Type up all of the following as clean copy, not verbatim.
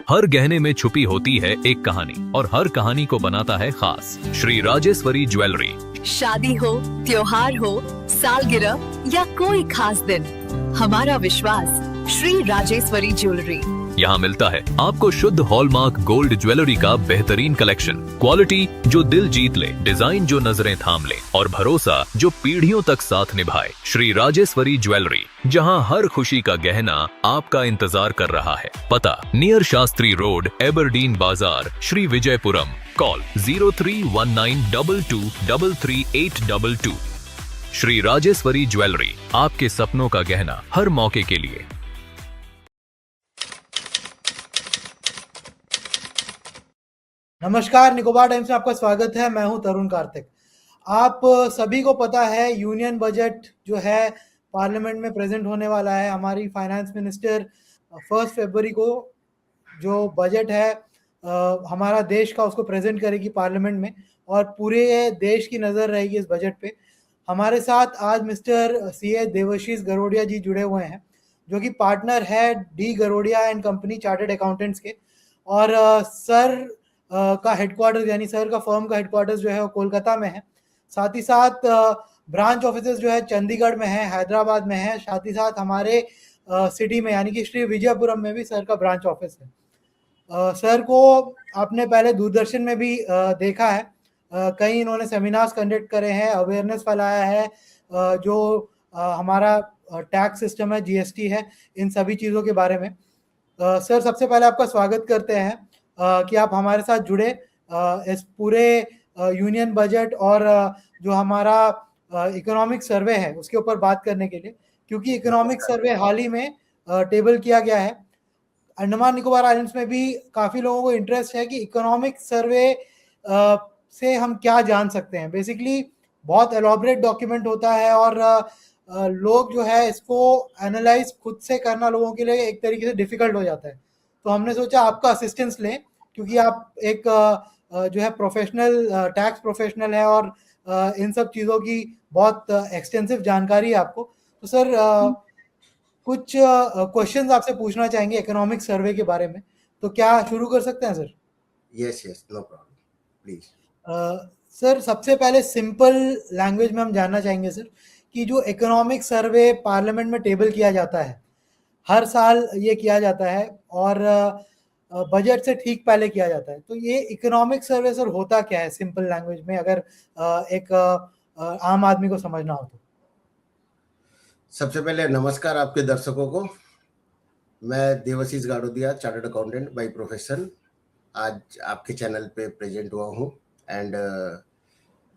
हर गहने में छुपी होती है एक कहानी और हर कहानी को बनाता है खास। श्री राजेश्वरी ज्वेलरी। शादी हो, त्योहार हो, सालगिरह या कोई खास दिन, हमारा विश्वास श्री राजेश्वरी ज्वेलरी। यहाँ मिलता है आपको शुद्ध हॉलमार्क गोल्ड ज्वेलरी का बेहतरीन कलेक्शन, क्वालिटी जो दिल जीत ले, डिजाइन जो नजरें थाम ले और भरोसा जो पीढ़ियों तक साथ निभाए। श्री राजेश्वरी ज्वेलरी, जहाँ हर खुशी का गहना आपका इंतजार कर रहा है। पता नियर शास्त्री रोड, एबरडीन बाजार, श्री विजयपुरम। कॉल 031922333822। श्री राजेश्वरी ज्वेलरी, आपके सपनों का गहना हर मौके के लिए। नमस्कार, निकोबार टाइम्स में आपका स्वागत है। मैं हूं तरुण कार्तिक। आप सभी को पता है यूनियन बजट जो है पार्लियामेंट में प्रेजेंट होने वाला है। हमारी फाइनेंस मिनिस्टर 1 फरवरी को जो बजट है हमारा देश का, उसको प्रेजेंट करेगी पार्लियामेंट में और पूरे देश की नज़र रहेगी इस बजट पे। हमारे साथ आज मिस्टर सीए देवाशीष गरोडिया जी जुड़े हुए हैं, जो कि पार्टनर है D Garodia and company chartered accountants के। और सर का हेडक्वार्टर्स यानी सर का फर्म का हेडक्वार्टर्स जो है वो कोलकाता में है। साथ ही साथ ब्रांच ऑफिसेस जो है चंडीगढ़ में है, हैदराबाद में है। साथ ही साथ हमारे सिटी में यानी कि श्री विजयपुरम में भी सर का ब्रांच ऑफिस है। सर को आपने पहले दूरदर्शन में भी देखा है, कई इन्होंने सेमिनार्स कंडक्ट करे हैं, अवेयरनेस फैलाया है। जो हमारा टैक्स सिस्टम है, जीएसटी है, इन सभी चीज़ों के बारे में। सर, सबसे पहले आपका स्वागत करते हैं कि आप हमारे साथ जुड़े इस पूरे यूनियन बजट और जो हमारा इकोनॉमिक सर्वे है उसके ऊपर बात करने के लिए, क्योंकि इकोनॉमिक सर्वे हाल ही में टेबल किया गया है। अंडमान निकोबार आइलैंड्स में भी काफ़ी लोगों को इंटरेस्ट है कि इकोनॉमिक सर्वे से हम क्या जान सकते हैं। बेसिकली बहुत एलॉबरेट डॉक्यूमेंट होता है और लोग जो है इसको एनालाइज खुद से करना लोगों के लिए एक तरीके से डिफ़िकल्ट हो जाता है। तो हमने सोचा आपका असिस्टेंस लें, क्योंकि आप एक जो है प्रोफेशनल टैक्स प्रोफेशनल है और इन सब चीज़ों की बहुत एक्सटेंसिव जानकारी है आपको। तो सर कुछ क्वेश्चंस आपसे पूछना चाहेंगे इकोनॉमिक सर्वे के बारे में, तो क्या शुरू कर सकते हैं sir? Yes, no problem, please. Sir, सबसे पहले सिंपल लैंग्वेज में हम जानना चाहेंगे सर कि जो इकोनॉमिक सर्वे पार्लियामेंट में टेबल किया जाता है, हर साल ये किया जाता है और बजट से ठीक पहले किया जाता है, तो ये इकोनॉमिक सर्वे सर होता क्या है सिंपल लैंग्वेज में, अगर एक आम आदमी को समझना हो तो? सबसे पहले नमस्कार आपके दर्शकों को। मैं Devashish Gadodia, chartered accountant by profession, आज आपके चैनल पे प्रेजेंट हुआ हूँ। एंड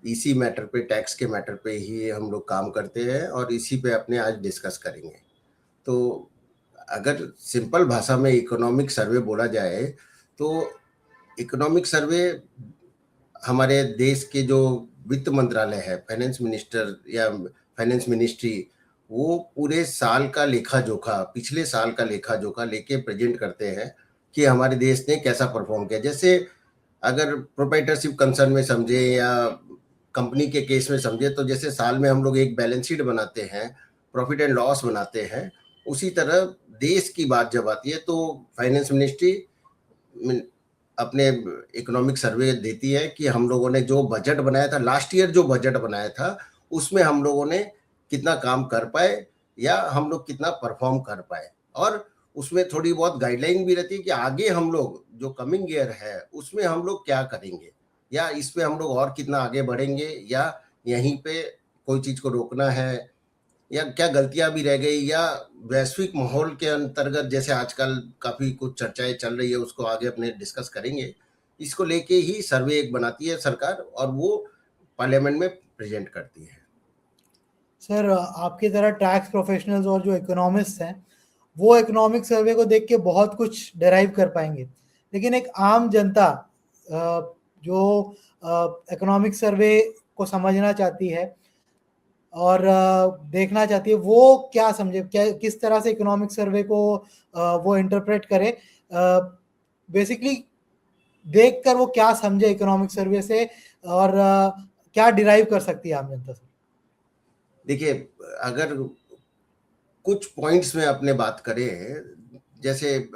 इसी मैटर पे, टैक्स के मैटर पे ही हम लोग काम करते हैं और इसी पे अपने आज डिस्कस करेंगे। तो अगर सिंपल भाषा में इकोनॉमिक सर्वे बोला जाए तो इकोनॉमिक सर्वे हमारे देश के जो वित्त मंत्रालय है, फाइनेंस मिनिस्टर या फाइनेंस मिनिस्ट्री, वो पूरे साल का लेखा जोखा, पिछले साल का लेखा जोखा लेके प्रेजेंट करते हैं कि हमारे देश ने कैसा परफॉर्म किया। जैसे अगर प्रोप्राइटरशिप कंसर्न में समझे या कंपनी के केस में समझे, तो जैसे साल में हम लोग एक बैलेंस शीट बनाते हैं, प्रॉफिट एंड लॉस बनाते हैं, उसी तरह देश की बात जब आती है तो फाइनेंस मिनिस्ट्री अपने इकोनॉमिक सर्वे देती है कि हम लोगों ने जो बजट बनाया था, लास्ट ईयर जो बजट बनाया था, उसमें हम लोगों ने कितना काम कर पाए या हम लोग कितना परफॉर्म कर पाए। और उसमें थोड़ी बहुत गाइडलाइन भी रहती है कि आगे हम लोग जो कमिंग ईयर है उसमें हम लोग क्या करेंगे, या इस पे हम लोग और कितना आगे बढ़ेंगे, या यहीं पे कोई चीज़ को रोकना है, या क्या गलतियां भी रह गई, या वैश्विक माहौल के अंतर्गत जैसे आजकल काफ़ी कुछ चर्चाएं चल रही है, उसको आगे अपने डिस्कस करेंगे। इसको लेके ही सर्वे एक बनाती है सरकार और वो पार्लियामेंट में प्रेजेंट करती है। सर, आपकी तरह टैक्स प्रोफेशनल्स और जो इकोनॉमिस्ट हैं वो इकोनॉमिक सर्वे को देख के बहुत कुछ डिराइव कर पाएंगे, लेकिन एक आम जनता जो इकोनॉमिक सर्वे को समझना चाहती है और देखना चाहती है, वो क्या समझे, क्या किस तरह से इकोनॉमिक सर्वे को वो इंटरप्रेट करे, बेसिकली देखकर वो क्या समझे इकोनॉमिक सर्वे से और क्या डिराइव कर सकती है आम जनता से? देखिए, अगर कुछ पॉइंट्स में अपने बात करें, जैसे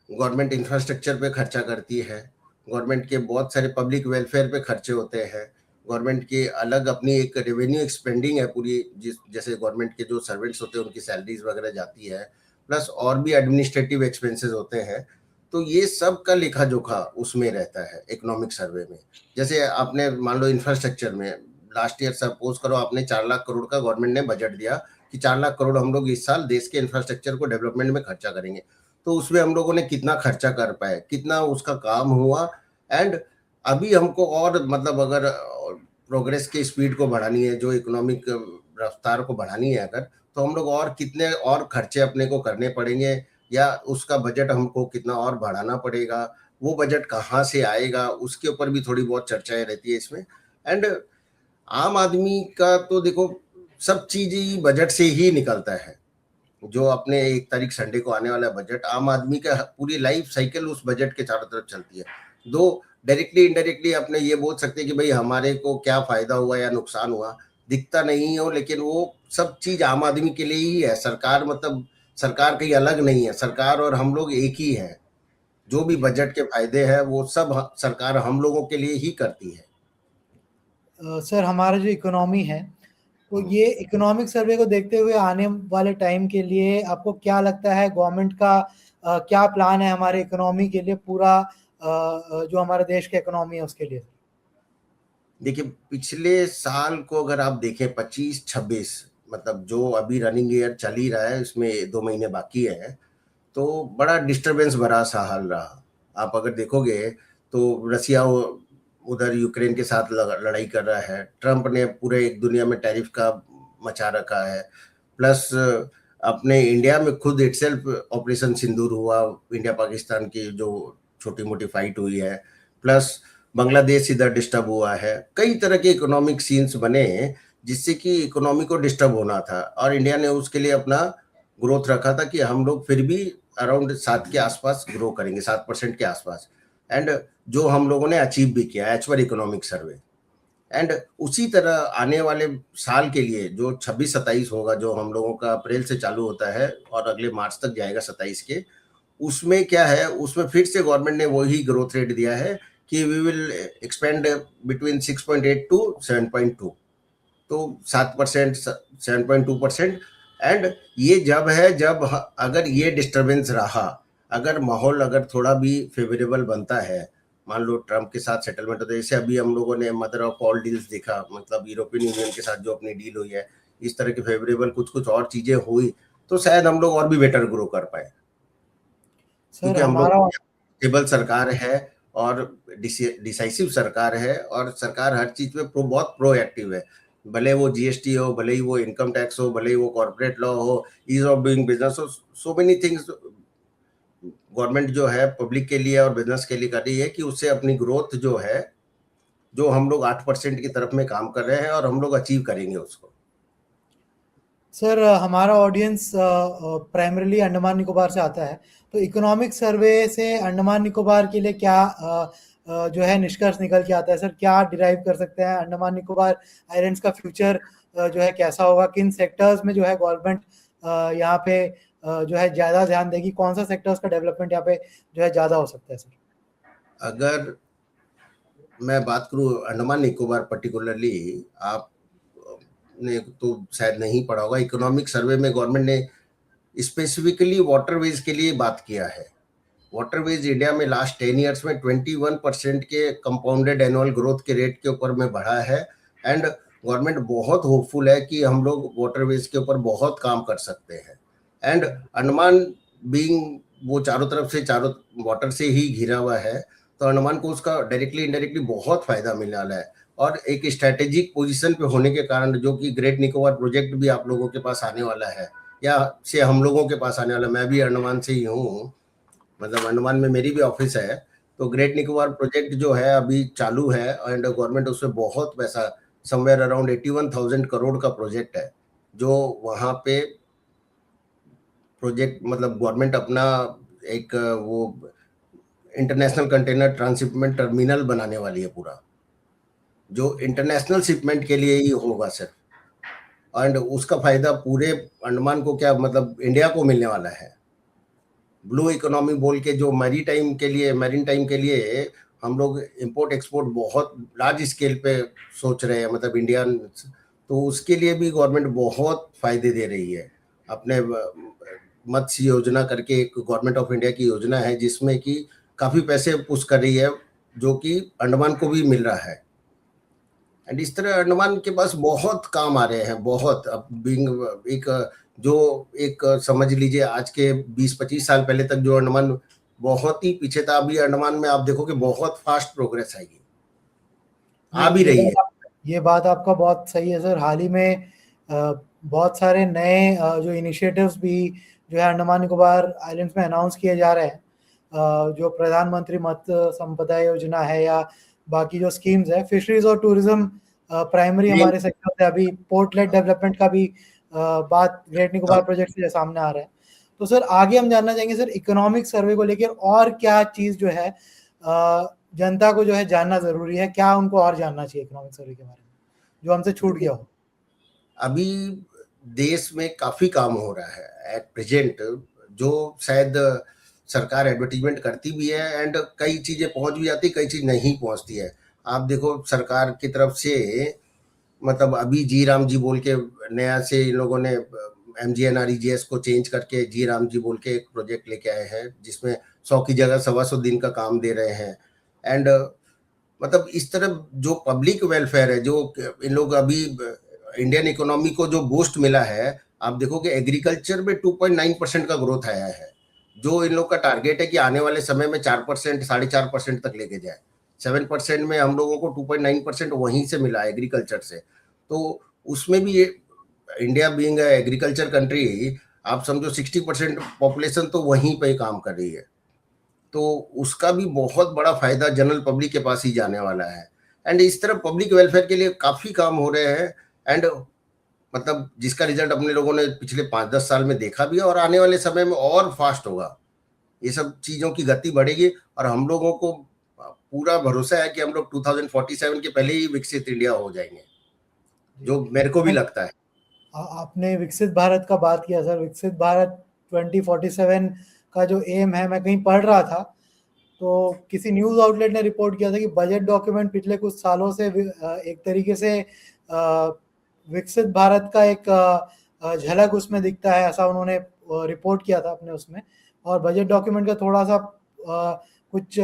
गवर्नमेंट इंफ्रास्ट्रक्चर पे खर्चा करती है, गवर्नमेंट के बहुत सारे पब्लिक वेलफेयर पे खर्चे होते हैं, गवर्नमेंट की अलग अपनी एक रेवेन्यू एक्सपेंडिंग है पूरी, जैसे गवर्नमेंट के जो सर्वेंट्स होते हैं उनकी सैलरीज वगैरह जाती है, प्लस और भी एडमिनिस्ट्रेटिव एक्सपेंसेस होते हैं। तो ये सब का लेखा जोखा उसमें रहता है इकोनॉमिक सर्वे में। जैसे आपने मान लो इंफ्रास्ट्रक्चर में लास्ट ईयर सपोज करो आपने 4 लाख करोड़ का गवर्नमेंट ने बजट दिया कि 4 लाख करोड़ हम लोग इस साल देश के इंफ्रास्ट्रक्चर को डेवलपमेंट में खर्चा करेंगे। तो उसमें हम लोगों ने कितना खर्चा कर पाए, कितना उसका काम हुआ, एंड अभी हमको और मतलब अगर प्रोग्रेस की स्पीड को बढ़ानी है, जो इकोनॉमिक रफ्तार को बढ़ानी है अगर, तो हम लोग और कितने और खर्चे अपने को करने पड़ेंगे, या उसका बजट हमको कितना और बढ़ाना पड़ेगा, वो बजट कहाँ से आएगा, उसके ऊपर भी थोड़ी बहुत चर्चाएं रहती है इसमें। एंड आम आदमी का तो देखो सब चीज ही बजट से ही निकलता है। जो अपने 1 तारीख संडे को आने वाला बजट, आम आदमी का पूरी लाइफ साइकिल उस बजट के चारों तरफ चलती है। दो डायरेक्टली इनडायरेक्टली अपने ये बोल सकते हैं कि भाई हमारे को क्या फायदा हुआ या नुकसान हुआ, दिखता नहीं हो, लेकिन वो सब चीज आम आदमी के लिए ही है। सरकार मतलब सरकार कहीं अलग नहीं है, सरकार और हम लोग एक ही है। जो भी बजट के फायदे हैं वो सब सरकार हम लोगों के लिए ही करती है। सर हमारा जो इकोनॉमी है, तो ये इकोनॉमिक सर्वे को देखते हुए आने वाले टाइम के लिए आपको क्या लगता है, गवर्नमेंट का क्या प्लान है हमारे इकोनॉमी के लिए, पूरा जो हमारे देश की इकोनॉमी है उसके लिए? देखिए पिछले साल को अगर आप देखें 25-26, मतलब जो अभी रनिंग ईयर चल ही रहा है, इसमें 2 महीने बाकी है, तो बड़ा डिस्टरबेंस भरा सा हाल रहा। आप अगर देखोगे तो रसिया उधर यूक्रेन के साथ लड़ाई कर रहा है, ट्रंप ने पूरे एक दुनिया में टैरिफ का मचा रखा है, प्लस अपने इंडिया में खुद इटसेल्फ ऑपरेशन सिंदूर हुआ, इंडिया पाकिस्तान की जो छोटी मोटी फाइट हुई है, प्लस बांग्लादेश इधर डिस्टर्ब हुआ है। कई तरह के इकोनॉमिक सीन्स बने जिससे कि इकोनॉमी को डिस्टर्ब होना था, और इंडिया ने उसके लिए अपना ग्रोथ रखा था कि हम लोग फिर भी अराउंड 7 के आसपास ग्रो करेंगे, 7% के आसपास, एंड जो हम लोगों ने अचीव भी किया as per economic survey. And उसी तरह आने वाले साल के लिए जो 26-27 होगा, जो हम लोगों का अप्रैल से चालू होता है और अगले मार्च तक जाएगा 27 के, उसमें क्या है, उसमें फिर से गवर्नमेंट ने वही ग्रोथ रेट दिया है कि we will expand between 6.8 to 7.2, तो 7%, 7.2%। एंड ये जब अगर ये डिस्टरबेंस रहा, अगर माहौल अगर थोड़ा भी फेवरेबल बनता है, मान लो ट्रंप के साथ सेटलमेंट होता है, जैसे अभी हम लोगों ने मदर ऑफ ऑल डील्स देखा, मतलब यूरोपियन यूनियन के साथ जो अपनी डील हुई है, इस तरह की फेवरेबल कुछ और चीजें हुई, तो शायद हम लोग और भी बेटर ग्रो कर पाए, क्योंकि हम लोग स्टेबल सरकार है और डिसाइसिव सरकार है, और सरकार हर चीज में बहुत प्रोएक्टिव है। भले वो जीएसटी हो, भले ही वो इनकम टैक्स हो, भले ही वो कॉर्पोरेट लॉ हो, ईज ऑफ डूइंग बिजनेस हो, सो मेनी थिंग्स गवर्नमेंट जो है पब्लिक के लिए और बिजनेस के लिए कर रही है कि उससे अपनी ग्रोथ जो है, जो हम लोग 8% की तरफ में काम कर रहे हैं, और हम लोग अचीव करेंगे उसको। जो हमारा ऑडियंस प्राइमरीली अंडमान निकोबार से आता है, तो इकोनॉमिक सर्वे से अंडमान निकोबार के लिए क्या जो है निष्कर्ष निकल के आता है? सर क्या डिराइव कर सकते हैं, अंडमान निकोबार आइलैंड्स का फ्यूचर जो है कैसा होगा, किन सेक्टर्स में जो है गवर्नमेंट यहाँ पे जो है ज्यादा ध्यान देगी, कौन सा सेक्टर्स का डेवलपमेंट यहाँ पे जो है ज्यादा हो सकता है? सर अगर मैं बात करूँ अंडमान निकोबार पर्टिकुलरली, आप ने तो शायद नहीं पढ़ा होगा, इकोनॉमिक सर्वे में गवर्नमेंट ने स्पेसिफिकली वाटरवेज के लिए बात किया है। वाटरवेज इंडिया में लास्ट 10 ईयर्स में 21% के कंपाउंडेड एनुअल ग्रोथ के रेट के ऊपर में बढ़ा है, एंड गवर्नमेंट बहुत होपफुल है कि हम लोग वाटरवेज के ऊपर बहुत काम कर सकते हैं। एंड अंडमान बीइंग वो चारों तरफ से, चारों वाटर से ही घिरा हुआ है, तो अंडमान को उसका डायरेक्टली इनडायरेक्टली बहुत फायदा मिलने वाला है, और एक स्ट्रेटेजिक पोजीशन पे होने के कारण, जो कि ग्रेट निकोबार प्रोजेक्ट भी आप लोगों के पास आने वाला है, या से हम लोगों के पास आने वाला। मैं भी अंडमान से ही हूँ, मतलब अंडमान में मेरी भी ऑफिस है, तो ग्रेट निकोबार प्रोजेक्ट जो है अभी चालू है, एंड गवर्नमेंट उसमें बहुत पैसा, समवेयर अराउंड 81,000 करोड़ का प्रोजेक्ट है, जो वहाँ पे प्रोजेक्ट मतलब गवर्नमेंट अपना एक वो इंटरनेशनल कंटेनर ट्रांसशिपमेंट टर्मिनल बनाने वाली है पूरा, जो इंटरनेशनल शिपमेंट के लिए ही होगा सिर्फ, एंड उसका फायदा पूरे अंडमान को क्या मतलब इंडिया को मिलने वाला है। ब्लू इकोनॉमी बोल के जो मैरीन टाइम के लिए हम लोग इंपोर्ट एक्सपोर्ट बहुत लार्ज स्केल पे सोच रहे हैं, मतलब इंडियन, तो उसके लिए भी गवर्नमेंट बहुत फायदे दे रही है। अपने मत्स्य योजना करके एक गवर्नमेंट ऑफ इंडिया की योजना है जिसमें कि काफी पैसे पुश कर रही है, जो कि अंडमान को भी मिल रहा है। एंड इस तरह अंडमान के पास बहुत काम आ रहे हैं, बहुत। अब बीइंग एक समझ लीजिए आज के 20-25 साल पहले तक जो अंडमान बहुत ही पीछे था, अभी अंडमान में आप देखो कि बहुत फास्ट प्रोग्रेस आएगी, आ भी रही है। ये बात आपका बहुत सही है सर। हाल ही में बहुत सारे नए जो इनिशिएटिव्स भी जो है अंडमान निकोबार आइलैंड्स में अनाउंस किए जा रहे हैं, जो प्रधानमंत्री मत्स्य संपदा योजना है या बाकी जो स्कीम्स है, फिशरीज और टूरिज्म प्राइमरी हमारे सेक्टर से, अभी पोर्टलेट डेवलपमेंट का भी बात ग्रेट निकोबार प्रोजेक्ट से सामने आ रहा है। तो सर आगे हम जानना चाहेंगे सर, इकोनॉमिक सर्वे को लेकर और क्या चीज जो है जनता को जो है जानना जरूरी है, क्या उनको और जानना चाहिए इकोनॉमिक सर्वे के बारे में जो हमसे छूट गया हो? अभी देश में काफी काम हो रहा है एट प्रेजेंट, जो शायद सरकार एडवर्टीजमेंट करती भी है एंड कई चीजें पहुंच भी जाती, कई चीज नहीं पहुंचती है। आप देखो सरकार की तरफ से, मतलब अभी जी राम जी बोल के नया से इन लोगों ने MGNREGS को चेंज करके जी राम जी बोल के एक प्रोजेक्ट लेके आए हैं जिसमें 100 की जगह 125 दिन का काम दे रहे हैं। एंड मतलब इस तरह जो पब्लिक वेलफेयर है, जो इन लोग अभी इंडियन इकोनॉमी को जो बूस्ट मिला है, आप देखो कि एग्रीकल्चर में 2.9% का ग्रोथ आया है, जो इन लोग का टारगेट है कि आने वाले समय में 4%, 4.5% तक लेके जाए। 7% में हम लोगों को 2.9% वहीं से मिला एग्रीकल्चर से। तो उसमें भी ये इंडिया बीइंग एग्रीकल्चर कंट्री, आप समझो 60% पॉपुलेशन तो वहीं पे काम कर रही है, तो उसका भी बहुत बड़ा फायदा जनरल पब्लिक के पास ही जाने वाला है। एंड इस तरह पब्लिक वेलफेयर के लिए काफी काम हो रहे हैं, एंड मतलब जिसका रिजल्ट अपने लोगों ने पिछले 5-10 साल में देखा भी है, और आने वाले समय में और फास्ट होगा। ये सब चीजों की गति बढ़ेगी और हम लोगों को पूरा भरोसा है कि हम लोग 2047 के पहले ही विकसित इंडिया हो जाएंगे, जो मेरे को भी लगता है। आपने विकसित भारत का बात किया सर। विकसित भारत 2047 का जो एम है, मैं कहीं पढ़ रहा था तो किसी न्यूज आउटलेट ने रिपोर्ट किया था कि बजट डॉक्यूमेंट पिछले कुछ सालों से एक तरीके से विकसित भारत का एक झलक उसमें दिखता है, ऐसा उन्होंने रिपोर्ट किया था अपने उसमें। और बजट डॉक्यूमेंट का थोड़ा सा कुछ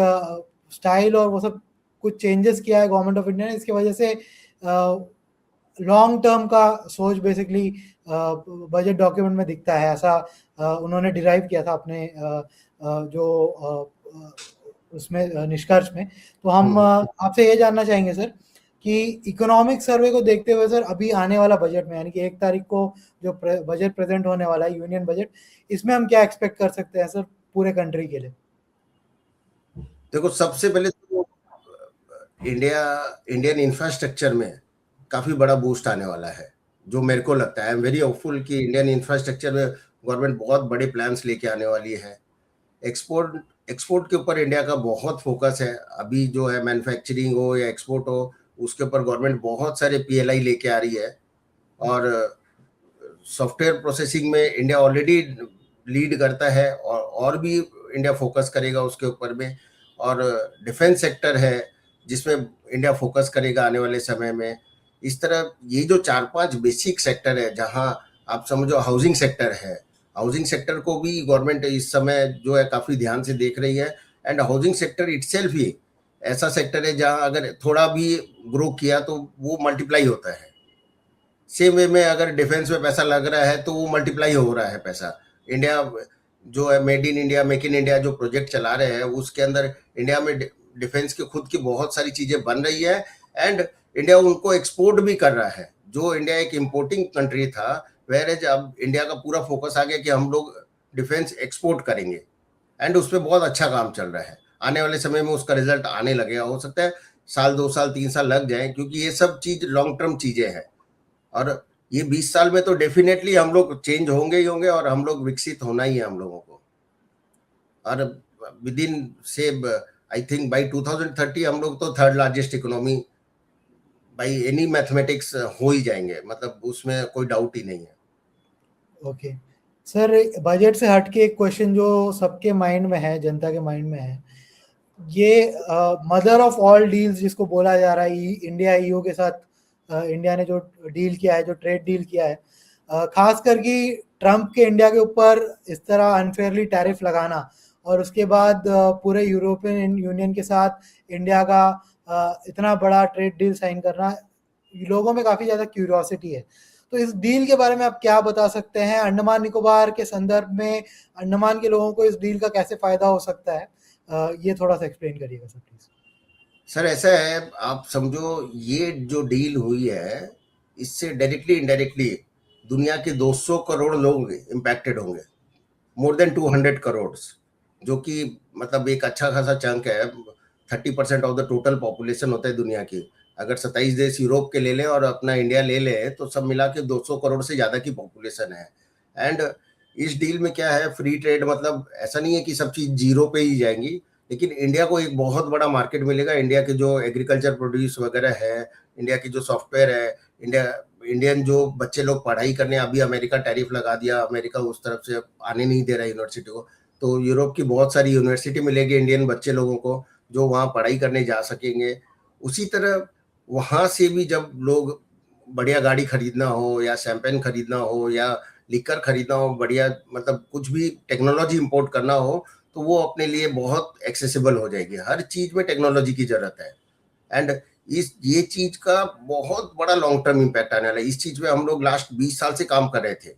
स्टाइल और वो सब कुछ चेंजेस किया है गवर्नमेंट ऑफ इंडिया ने, इसकी वजह से लॉन्ग टर्म का सोच बेसिकली बजट डॉक्यूमेंट में दिखता है, ऐसा उन्होंने डिराइव किया था अपने जो उसमें निष्कर्ष में। तो हम आपसे ये जानना चाहेंगे सर कि इकोनॉमिक सर्वे को देखते हुए सर, अभी आने वाला बजट में, यानी कि 1 तारीख को जो बजट प्रेजेंट होने वाला है, यूनियन बजट, इसमें हम क्या एक्सपेक्ट कर सकते हैं सर पूरे कंट्री के लिए? देखो, सबसे पहले तो इंडियन इंफ्रास्ट्रक्चर में काफी बड़ा बूस्ट आने वाला है, जो मेरे को लगता है। आई एम वेरी होपफुल कि इंडियन इंफ्रास्ट्रक्चर में गवर्नमेंट बहुत बड़े प्लान्स लेके आने वाली है। एक्सपोर्ट के ऊपर इंडिया का बहुत फोकस है अभी, जो है मैन्युफैक्चरिंग हो या एक्सपोर्ट हो, उसके ऊपर गवर्नमेंट बहुत सारे PLI लेके आ रही है। और सॉफ्टवेयर प्रोसेसिंग में इंडिया ऑलरेडी लीड करता है, और भी इंडिया फोकस करेगा उसके ऊपर में। और डिफेंस सेक्टर है जिसमें इंडिया फोकस करेगा आने वाले समय में। इस तरह ये जो 4-5 बेसिक सेक्टर है, जहां आप समझो हाउसिंग सेक्टर है, हाउसिंग सेक्टर को भी गवर्नमेंट इस समय जो है काफी ध्यान से देख रही है। एंड हाउसिंग सेक्टर इटसेल्फ ही ऐसा सेक्टर है जहां अगर थोड़ा भी ग्रो किया तो वो मल्टीप्लाई होता है। सेम वे में अगर डिफेंस में पैसा लग रहा है तो वो मल्टीप्लाई हो रहा है पैसा। इंडिया जो है made in India, make in India जो प्रोजेक्ट चला रहे हैं, उसके अंदर इंडिया में डिफेंस की खुद की बहुत सारी चीजें बन रही है, एंड इंडिया उनको एक्सपोर्ट भी कर रहा है। जो इंडिया एक इंपोर्टिंग कंट्री था, वेयर अब इंडिया का पूरा फोकस आ गया कि हम लोग डिफेंस एक्सपोर्ट करेंगे, एंड उस पर बहुत अच्छा काम चल रहा है। आने वाले समय में उसका रिजल्ट आने लगेगा। हो सकता है 1 साल 2 साल 3 साल लग जाए, क्योंकि ये सब चीज लॉन्ग टर्म चीजें हैं। और ये 20 साल में तो डेफिनेटली हम लोग चेंज होंगे ही होंगे, और हम लोग विकसित होना ही है हम लोगों को। और विद इन से आई थिंक बाई 2030 हम लोग तो 3rd largest economy by any mathematics हो ही जाएंगे, मतलब उसमें कोई डाउट ही नहीं है। ओके, सर बजट से हटके एक क्वेश्चन जो सबके माइंड में है, जनता के माइंड में है, ये मदर ऑफ ऑल डील्स जिसको बोला जा रहा है, इंडिया ईयू के साथ इंडिया ने जो डील किया है, जो ट्रेड डील किया है, खास करके ट्रम्प के इंडिया के ऊपर इस तरह अनफेयरली टैरिफ लगाना और उसके बाद पूरे यूरोपियन यूनियन के साथ इंडिया का इतना बड़ा ट्रेड डील साइन करना, लोगों में काफ़ी ज़्यादा क्यूरियोसिटी है। तो इस डील के बारे में आप क्या बता सकते हैं? अंडमान निकोबार के संदर्भ में अंडमान के लोगों को इस डील का कैसे फ़ायदा हो सकता है? ये थोड़ा सा एक्सप्लेन करिएगा सर प्लीज। सर ऐसा है, आप समझो ये जो डील हुई है इससे डायरेक्टली इनडायरेक्टली दुनिया के 200 करोड़ लोग इम्पैक्टेड होंगे, मोर देन 200 करोड़, जो कि मतलब एक अच्छा खासा चंक है। 30% ऑफ द टोटल पॉपुलेशन होता है दुनिया की। अगर 27 देश यूरोप के ले लें और अपना इंडिया ले लें तो सब मिला के 200 करोड़ से ज़्यादा की पॉपुलेशन है। एंड इस डील में क्या है, फ्री ट्रेड, मतलब ऐसा नहीं है कि सब चीज़ जीरो पे ही जाएंगी, लेकिन इंडिया को एक बहुत बड़ा मार्केट मिलेगा। इंडिया के जो एग्रीकल्चर प्रोड्यूस वगैरह है, इंडिया की जो सॉफ्टवेयर है, इंडियन जो बच्चे लोग पढ़ाई करने, अभी अमेरिका टैरिफ लगा दिया, अमेरिका उस तरफ से आने नहीं दे रहा यूनिवर्सिटी को, तो यूरोप की बहुत सारी यूनिवर्सिटी मिलेगी इंडियन बच्चे लोगों को जो वहाँ पढ़ाई करने जा सकेंगे। उसी तरह वहाँ से भी जब लोग बढ़िया गाड़ी खरीदना हो या शैम्पेन खरीदना हो या लिकर खरीदना हो, बढ़िया मतलब कुछ भी टेक्नोलॉजी इंपोर्ट करना हो, तो वो अपने लिए बहुत एक्सेसिबल हो जाएगी। हर चीज में टेक्नोलॉजी की जरूरत है। एंड ये चीज का बहुत बड़ा लॉन्ग टर्म इम्पैक्ट आने वाला है। इस चीज पे हम लोग लास्ट 20 साल से काम कर रहे थे।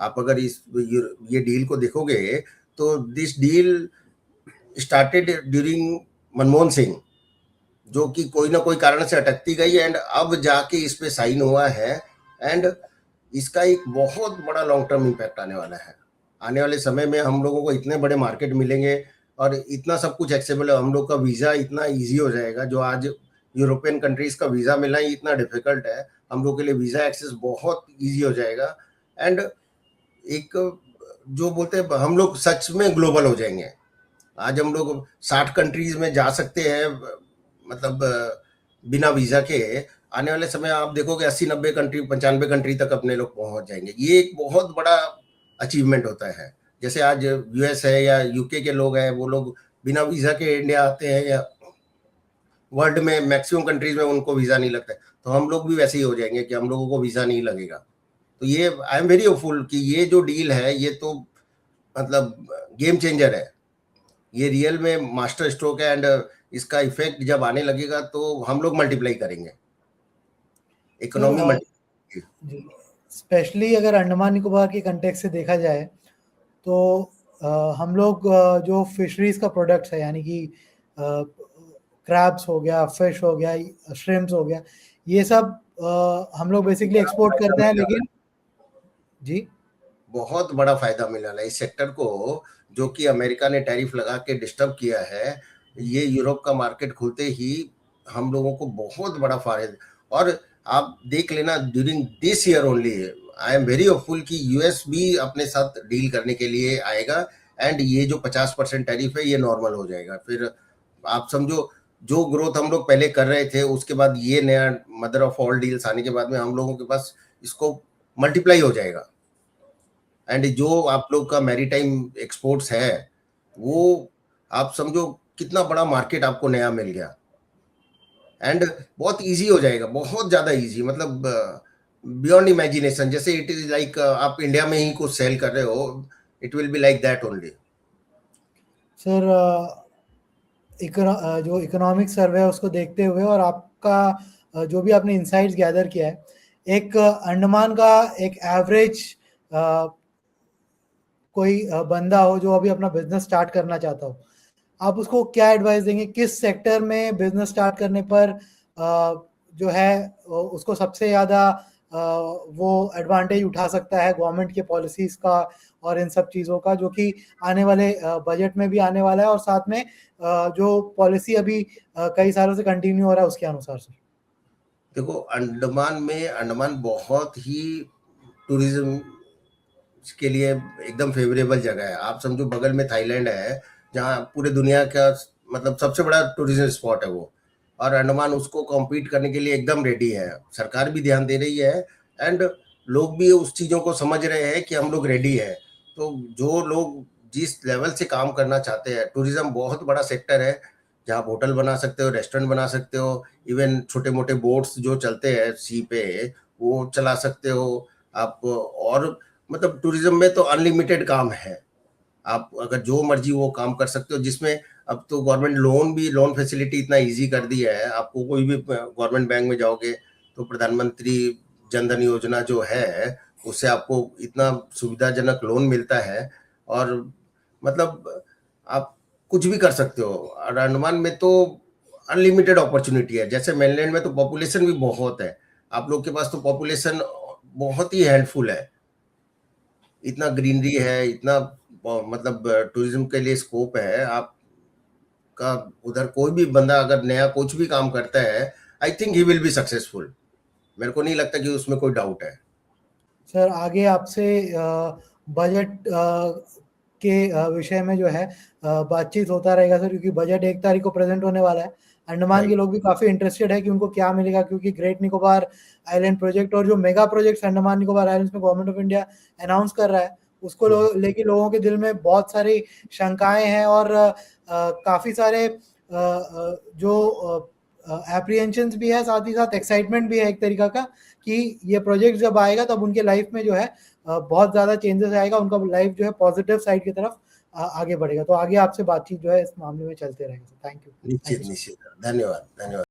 आप अगर ये डील को देखोगे तो this deal started during Manmohan Singh, जो कि कोई ना कोई कारण से अटकती गई एंड अब जाके इस पे साइन हुआ है। एंड इसका एक बहुत बड़ा लॉन्ग टर्म इम्पैक्ट आने वाला है। आने वाले समय में हम लोगों को इतने बड़े मार्केट मिलेंगे और इतना सब कुछ एक्सेसिबल है। हम लोग का वीज़ा इतना इजी हो जाएगा, जो आज यूरोपियन कंट्रीज का वीज़ा मिलना ही इतना डिफिकल्ट है, हम लोग के लिए वीज़ा एक्सेस बहुत इजी हो जाएगा। एंड एक जो बोलते हैं हम लोग सच में ग्लोबल हो जाएंगे। आज हम लोग 60 कंट्रीज में जा सकते हैं, मतलब बिना वीज़ा के। आने वाले समय आप देखोगे 80-90 कंट्री, 95 कंट्री तक अपने लोग पहुंच जाएंगे। ये एक बहुत बड़ा अचीवमेंट होता है। जैसे आज यूएस है या यूके के लोग हैं, वो लोग बिना वीज़ा के इंडिया आते हैं, या वर्ल्ड में मैक्सिमम कंट्रीज में उनको वीज़ा नहीं लगता है, तो हम लोग भी वैसे ही हो जाएंगे कि हम लोगों को वीज़ा नहीं लगेगा। तो ये आई एम वेरी होपफुल कि ये जो डील है ये तो मतलब गेम चेंजर है, ये रियल में मास्टर स्ट्रोक है। एंड इसका इफेक्ट जब आने लगेगा तो हम लोग मल्टीप्लाई करेंगे, इकोनॉमी मल्टीप्लाई। जी, स्पेशली अगर अंडमान निकोबार के कंटेक्स्ट से देखा जाए तो हम लोग जो फिशरीज का प्रोडक्ट्स है, यानी कि क्रैब्स हो गया, फिश हो गया, श्रिम्प्स हो गया, ये सब हम लोग बेसिकली एक्सपोर्ट करते हैं। लेकिन जी, बहुत बड़ा फायदा मिला है इस सेक्टर को, जो कि अमेरिका ने टैरिफ लगा के डिस्टर्ब किया है। ये यूरोप का मार्केट खुलते ही हम लोगों को बहुत बड़ा फायदा। और आप देख लेना during this year only, I am very hopeful कि यूएस भी अपने साथ डील करने के लिए आएगा एंड ये जो 50% टैरिफ है ये नॉर्मल हो जाएगा। फिर आप समझो जो ग्रोथ हम लोग पहले कर रहे थे, उसके बाद ये नया मदर ऑफ ऑल डील्स आने के बाद में हम लोगों के पास इसको मल्टीप्लाई हो जाएगा। एंड जो आप लोग का मैरीटाइम एक्सपोर्ट्स है, वो आप समझो कितना बड़ा मार्केट आपको नया मिल गया। एंड बहुत इजी हो जाएगा, बहुत ज़्यादा इजी, मतलब बियॉन्ड इमेजिनेशन। जैसे इट इज लाइक आप इंडिया में ही कुछ सेल कर रहे हो, it will be like that only. Sir जो इकोनॉमिक सर्वे है उसको देखते हुए और आपका जो भी आपने इंसाइट्स गैदर किया है, एक अंडमान का एक एवरेज कोई बंदा हो जो अभी अपना बिजनेस स्टार्ट करना चाहता हो, आप उसको क्या एडवाइस देंगे? किस सेक्टर में बिजनेस स्टार्ट करने पर जो है उसको सबसे ज़्यादा वो एडवांटेज उठा सकता है गवर्नमेंट के पॉलिसीज का और इन सब चीज़ों का, जो कि आने वाले बजट में भी आने वाला है और साथ में जो पॉलिसी अभी कई सालों से कंटिन्यू हो रहा है उसके अनुसार से? देखो, अंडमान बहुत ही टूरिज्म के लिए एकदम फेवरेबल जगह है। आप समझो बगल में थाईलैंड है, जहाँ पूरे दुनिया का मतलब सबसे बड़ा टूरिज्म स्पॉट है वो, और अंडमान उसको कॉम्पीट करने के लिए एकदम रेडी है। सरकार भी ध्यान दे रही है एंड लोग भी उस चीज़ों को समझ रहे हैं कि हम लोग रेडी है। तो जो लोग जिस लेवल से काम करना चाहते हैं, टूरिज्म बहुत बड़ा सेक्टर है, जहाँ आप होटल बना सकते हो, रेस्टोरेंट बना सकते हो, इवन छोटे-मोटे बोट्स जो चलते हैं सी पे, वो चला सकते हो आप। और मतलब टूरिज्म में तो अनलिमिटेड काम है। आप अगर जो मर्जी वो काम कर सकते हो, जिसमें अब तो गवर्नमेंट लोन फैसिलिटी इतना ईज़ी कर दिया है, आपको कोई भी गवर्नमेंट बैंक में जाओगे तो प्रधानमंत्री जन धन योजना जो है, उससे आपको इतना सुविधाजनक लोन मिलता है और मतलब आप कुछ भी कर सकते हो। और अंडमान में तो अनलिमिटेड अपॉर्चुनिटी है। जैसे मेनलैंड में तो पॉपुलेशन भी बहुत है, आप लोग के पास तो पॉपुलेशन बहुत ही हैंडफुल है। इतना ग्रीनरी है, इतना मतलब टूरिज्म के लिए स्कोप है। आपका उधर कोई भी बंदा अगर नया कुछ भी काम करता है, I think he will be successful. मेरे को नहीं लगता कि उसमें कोई डाउट है। सर आगे आपसे बजट के विषय में जो है बातचीत होता रहेगा सर, क्योंकि बजट 1 तारीख को प्रेजेंट होने वाला है। अंडमान के राइट। लोग भी काफ़ी इंटरेस्टेड है कि उनको क्या मिलेगा, क्योंकि ग्रेट निकोबार आइलैंड प्रोजेक्ट और जो mega projects Andaman Nicobar islands में गवर्नमेंट ऑफ इंडिया अनाउंस कर रहा है, उसको लेके लोगों के दिल में बहुत सारी शंकाएँ हैं और काफ़ी सारे जो एप्रीहेंशंस भी है, साथ ही साथ एक्साइटमेंट भी है एक तरीका का कि ये प्रोजेक्ट जब आएगा तब उनके लाइफ में जो है बहुत ज़्यादा चेंजेस आएगा, उनका लाइफ जो है पॉजिटिव साइड की तरफ आगे बढ़ेगा। तो आगे आपसे बातचीत जो है इस मामले में चलते रहेगा। Thank you. निश्चित, निश्चित। धन्यवाद, धन्यवाद।